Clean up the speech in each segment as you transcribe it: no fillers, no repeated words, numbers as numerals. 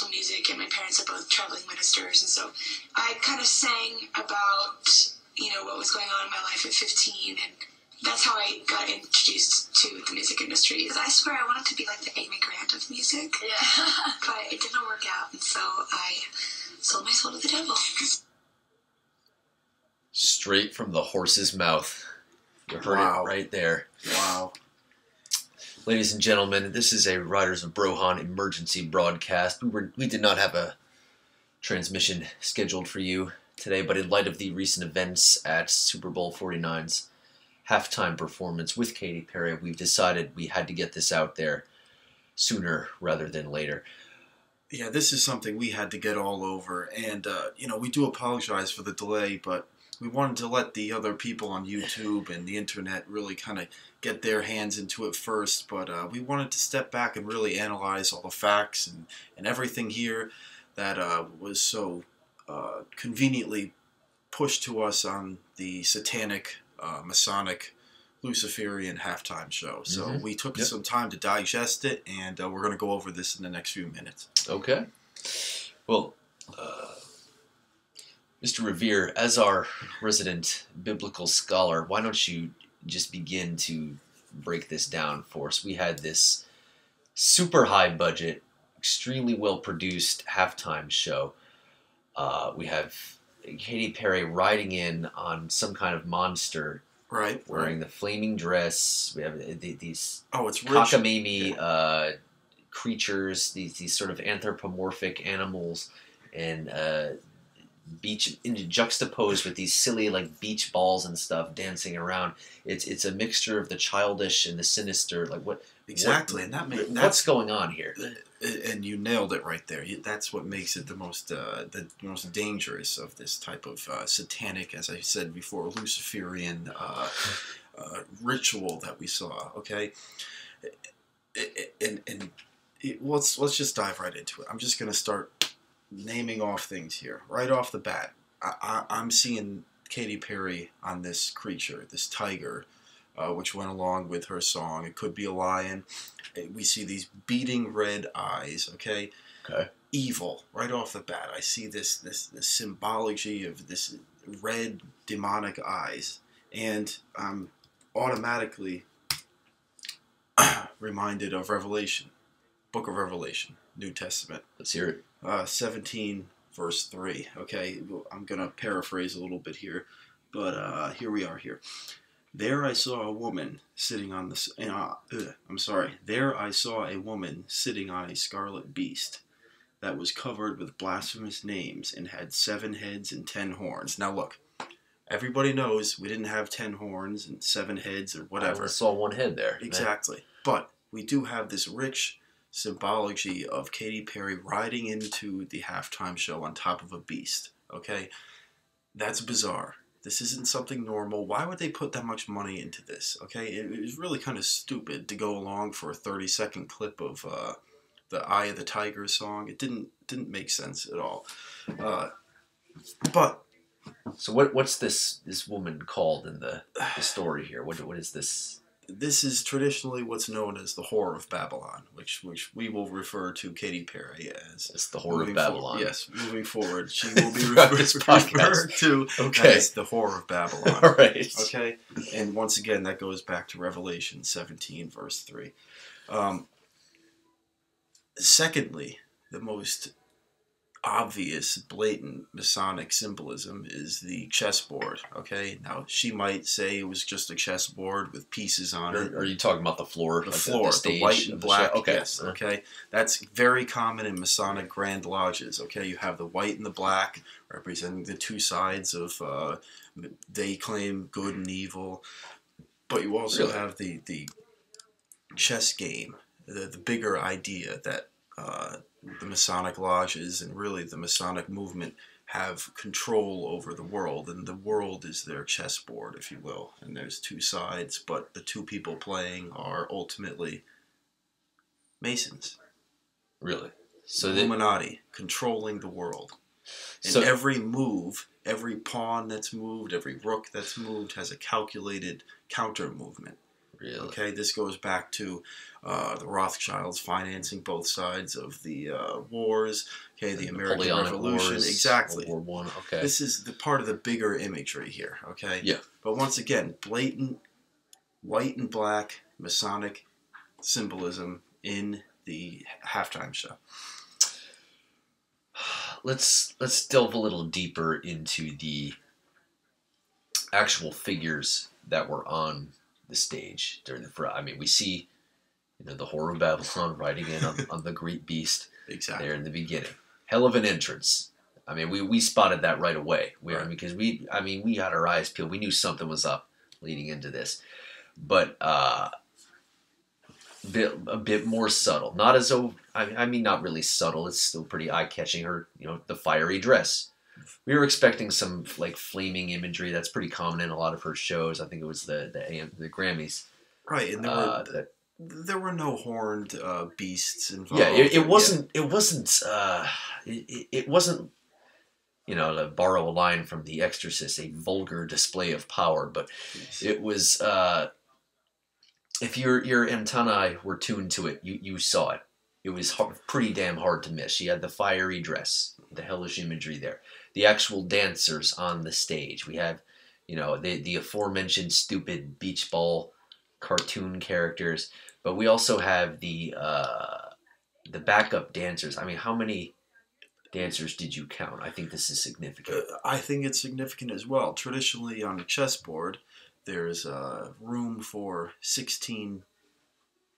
gospel music, and my parents are both traveling ministers, and so I kind of sang about, you know, what was going on in my life at 15, and that's how I got introduced to the music industry. I swear I wanted to be like the Amy Grant of music, but it didn't work out, and so I sold my soul to the devil. Straight from the horse's mouth. You heard it right there. Wow. Ladies and gentlemen, this is a Riders of Brohan emergency broadcast. We did not have a transmission scheduled for you today, but in light of the recent events at Super Bowl 49's halftime performance with Katy Perry, we've decided we had to get this out there sooner rather than later. Yeah, this is something we had to get all over, and, you know, we do apologize for the delay, but we wanted to let the other people on YouTube and the internet really kind of get their hands into it first, but we wanted to step back and really analyze all the facts and everything here that was so conveniently pushed to us on the satanic, Masonic, Luciferian halftime show. So we took some time to digest it, and we're going to go over this in the next few minutes. Okay. Well, Mr. Revere, as our resident biblical scholar, why don't you just begin to break this down for us? We had this super high budget, extremely well produced halftime show. We have Katy Perry riding in on some kind of monster, wearing the flaming dress. We have these cockamamie creatures, these sort of anthropomorphic animals, and juxtaposed with these silly like beach balls and stuff dancing around. It's a mixture of the childish and the sinister. Like what exactly? And what's going on here? And you nailed it right there. That's what makes it the most dangerous of this type of satanic, as I said before, Luciferian ritual that we saw. Okay, let's just dive right into it. I'm just gonna start naming off things here right off the bat. I'm seeing Katy Perry on this creature, this tiger, which went along with her song. It could be a lion. We see these beating red eyes. Okay. Evil right off the bat. I see this symbology of this red demonic eyes, and I'm automatically reminded of Revelation, Book of Revelation, New Testament. Let's hear it. 17 verse 3. Okay, I'm gonna paraphrase a little bit here, but here we are here. There I saw a woman sitting on There I saw a woman sitting on a scarlet beast that was covered with blasphemous names and had 7 heads and 10 horns. Now look, everybody knows we didn't have 10 horns and 7 heads or whatever. I saw 1 head there. Exactly. Man. But we do have this rich symbology of Katy Perry riding into the halftime show on top of a beast. Okay? That's bizarre. This isn't something normal. Why would they put that much money into this? Okay? It was really kind of stupid to go along for a 30-second clip of the Eye of the Tiger song. It didn't make sense at all. But so what's this woman called in the story here? What is this? This is traditionally what's known as the Whore of Babylon, which we will refer to Katy Perry as. It's the Whore of Babylon. Yes, moving forward, she will be referred to as the Whore of Babylon. All right. Okay? And once again, that goes back to Revelation 17, verse 3. Secondly, the most obvious, blatant Masonic symbolism is the chessboard. Okay, now she might say it was just a chessboard with pieces on it. Are you talking about the floor? The like floor, the white and black. Okay. Yes. Okay, that's very common in Masonic Grand Lodges. Okay, you have the white and the black representing the two sides of they claim good and evil, but you also have the chess game, the bigger idea that the Masonic lodges and really the Masonic movement have control over the world, and the world is their chessboard, if you will. And there's two sides, but the two people playing are ultimately Masons. Really? So Illuminati, controlling the world. And so every move, every pawn that's moved, every rook that's moved has a calculated counter movement. Really? Okay, this goes back to the Rothschilds financing both sides of the wars. Okay, the American Napoleonic Revolution. Wars, Exactly. World War One. Okay. This is the part of the bigger imagery here. Okay. Yeah. But once again, blatant white and black Masonic symbolism in the halftime show. Let's delve a little deeper into the actual figures that were on the stage during the. I mean, we see, the Whore of Babylon riding in on the Great Beast. Exactly. There in the beginning. Hell of an entrance. I mean, we spotted that right away. Right. Because we had our eyes peeled. We knew something was up leading into this, but a bit more subtle. Not as though not really subtle. It's still pretty eye catching. Her, the fiery dress. We were expecting some like flaming imagery. That's pretty common in a lot of her shows. I think it was the Grammys. Right, and there were no horned beasts involved. Yeah, it wasn't. It wasn't. It wasn't. To borrow a line from The Exorcist, a vulgar display of power, but it was. If your antennae were tuned to it, you saw it. It was pretty damn hard to miss. She had the fiery dress, the hellish imagery there. The actual dancers on the stage. We have, the aforementioned stupid beach ball cartoon characters, but we also have the backup dancers. I mean, how many dancers did you count? I think this is significant. I think it's significant as well. Traditionally, on a chessboard, there's room for 16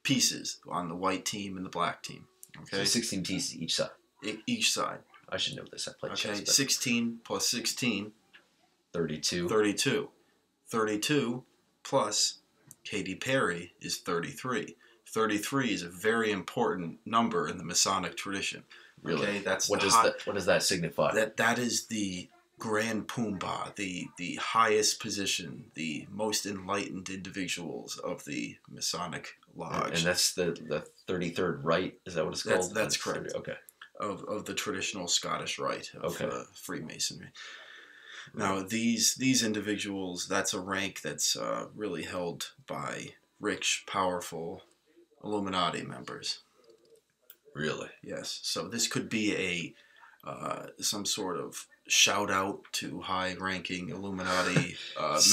pieces on the white team and the black team. Okay, so 16 pieces each side. Each side. I should know this. I played chess. Okay, 16 plus 16. 32. 32. 32 plus Katy Perry is 33. 33 is a very important number in the Masonic tradition. Really? Okay, that's what does that signify? That is the Grand Poobah, the highest position, the most enlightened individuals of the Masonic Lodge. And that's the 33rd rite? Is that what it's called? That's correct. Okay. Of the traditional Scottish rite of Freemasonry. Now, Right. these individuals, that's a rank that's really held by rich, powerful Illuminati members. Really? Yes. So this could be some sort of shout out to high-ranking Illuminati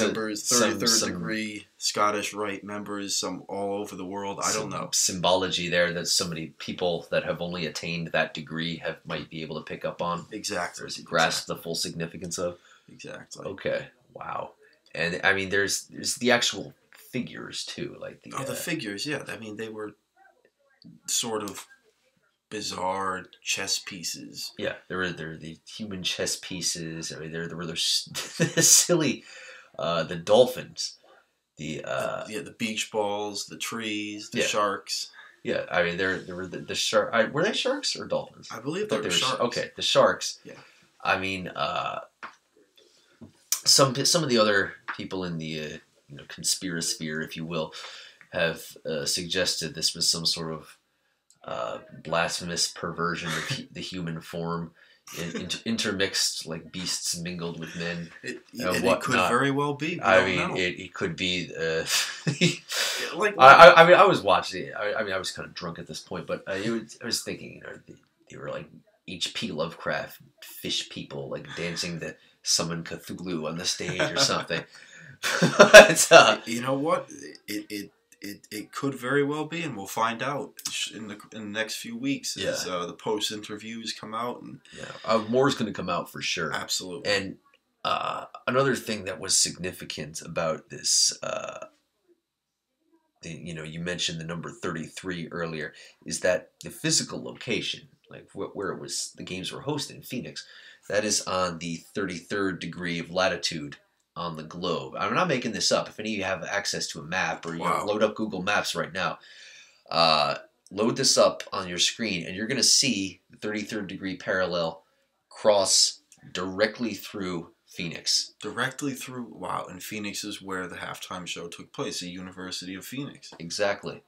members, 33rd degree Scottish Rite members, some all over the world. I don't know. Symbology there that so many people that have only attained that degree might be able to pick up on. Exactly. Or grasp the full significance of. Exactly. Okay. Wow. And I mean, there's the actual figures too, like the figures. Yeah. I mean, they were sort of bizarre chess pieces. Yeah, there were the human chess pieces. I mean, there were those silly, the dolphins, the beach balls, the trees, the sharks. Yeah, I mean, there were the shark. Were they sharks or dolphins? I believe they were sharks. Okay, the sharks. Yeah. I mean, some of the other people in the conspirasphere, if you will, have suggested this was some sort of blasphemous perversion of the human form, intermixed, like beasts mingled with men. It could very well be. It could be. I I was watching it. I was kind of drunk at this point, but I was thinking, they were like H.P. Lovecraft fish people, like dancing to summon Cthulhu on the stage or something. But, you know what? It could very well be, and we'll find out in the next few weeks as the post interviews come out. And more is going to come out for sure. Absolutely. And another thing that was significant about this, you mentioned the number 33 earlier, is that the physical location, like where it was, the games were hosted in Phoenix, that is on the 33rd degree of latitude on the globe. I'm not making this up. If any of you have access to a map or load up Google Maps right now, load this up on your screen and you're going to see the 33rd degree parallel cross directly through Phoenix. Directly through, wow. And Phoenix is where the halftime show took place, the University of Phoenix. Exactly.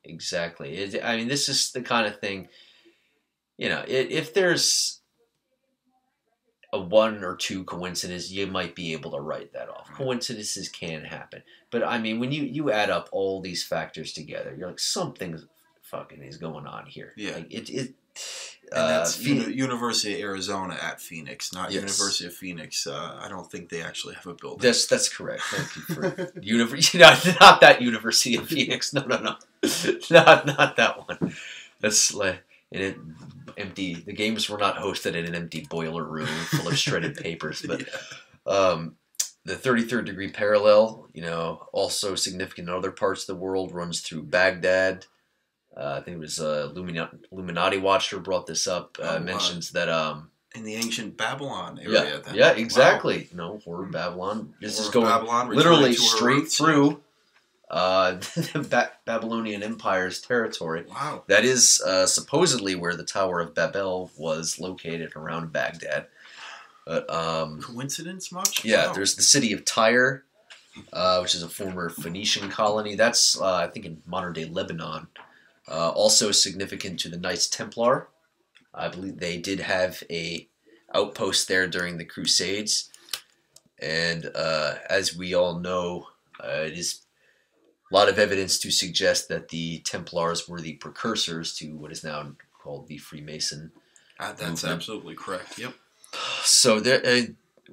I mean, this is the kind of thing, if there's a one or two coincidence, you might be able to write that off. Coincidences can happen. But I mean, when you add up all these factors together, you're like, something fucking is going on here. Yeah. Like and that's University of Arizona at Phoenix, not Yes. University of Phoenix. I don't think they actually have a building. That's correct. Thank you for not that University of Phoenix. No, not that one. That's like empty. The games were not hosted in an empty boiler room full of shredded papers. But the 33rd degree parallel, also significant in other parts of the world, runs through Baghdad. I think it was Illuminati Watcher brought this up. Mentions that in the ancient Babylon area. Yeah, exactly. Wow. Horror Babylon. This is going Babylon, literally straight through the Babylonian Empire's territory. Wow. That is supposedly where the Tower of Babel was located, around Baghdad. But coincidence much? Yeah, wow. There's the city of Tyre, which is a former Phoenician colony. That's I think in modern-day Lebanon. Also significant to the Knights Templar. I believe they did have a outpost there during the Crusades. And as we all know, it is a lot of evidence to suggest that the Templars were the precursors to what is now called the Freemason That's movement. absolutely correct. Yep. So there,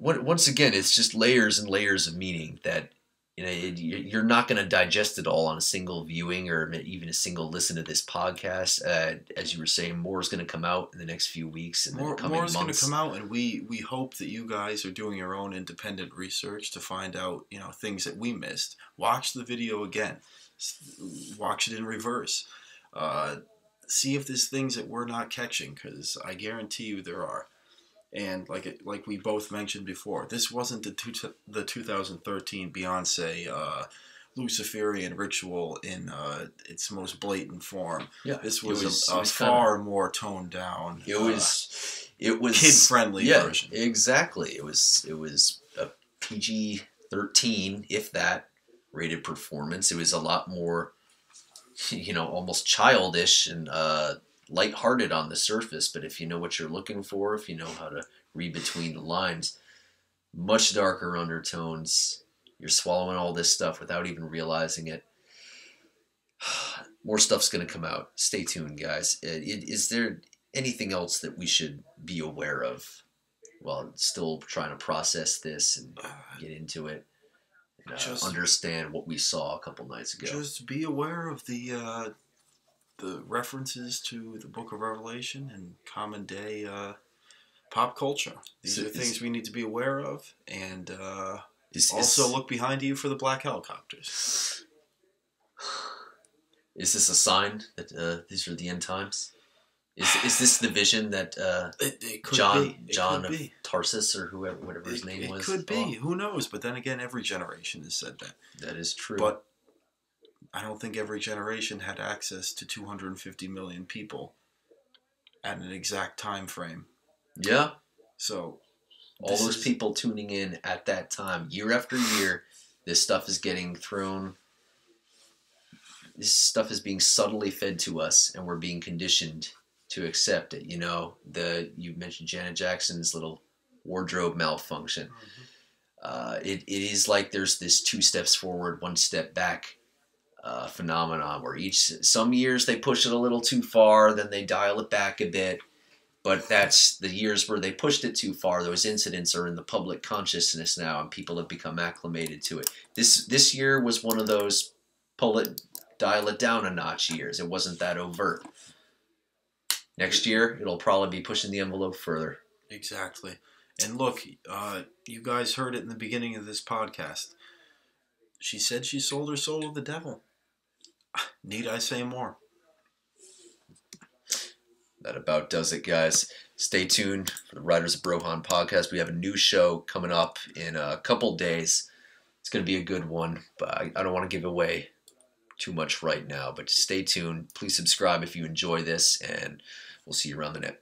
once again, it's just layers and layers of meaning that you're not going to digest it all on a single viewing or even a single listen to this podcast. As you were saying, more is going to come out in the next few weeks and the coming months. More is going to come out, and we hope that you guys are doing your own independent research to find out things that we missed. Watch the video again. Watch it in reverse. See if there's things that we're not catching, because I guarantee you there are. And like we both mentioned before, this wasn't the 2013 Beyonce Luciferian ritual in its most blatant form. Yeah, this was a far more toned down. It was kid friendly version. Exactly. It was a PG-13, if that, rated performance. It was a lot more, almost childish and lighthearted on the surface, but if you know what you're looking for, if you know how to read between the lines, much darker undertones. You're swallowing all this stuff without even realizing it. More stuff's going to come out. Stay tuned, guys. Is there anything else that we should be aware of while still trying to process this and get into it? And, understand what we saw a couple nights ago. Just be aware of the references to the Book of Revelation and common day pop culture. These are things we need to be aware of, and also look behind you for the black helicopters. Is this a sign that these are the end times? Is this the vision that it could John of Tarsus or whatever his name was? It could be. Who knows? But then again, every generation has said that. That is true. But I don't think every generation had access to 250 million people at an exact time frame. Yeah. So all those people tuning in at that time, year after year, this stuff is getting thrown. This stuff is being subtly fed to us, and we're being conditioned to accept it. You mentioned Janet Jackson's little wardrobe malfunction. Mm-hmm. It is like there's this 2 steps forward, 1 step back phenomenon where some years they push it a little too far, then they dial it back a bit. But that's the years where they pushed it too far. Those incidents are in the public consciousness now, and people have become acclimated to it. This year was one of those dial it down a notch years. It wasn't that overt. Next year, it'll probably be pushing the envelope further. Exactly. And look, you guys heard it in the beginning of this podcast. She said she sold her soul to the devil. Need I say more? That about does it, guys. Stay tuned for the Riders of Brohan podcast. We have a new show coming up in a couple days. It's going to be a good one, but I don't want to give away too much right now. But stay tuned. Please subscribe if you enjoy this, and we'll see you around the net.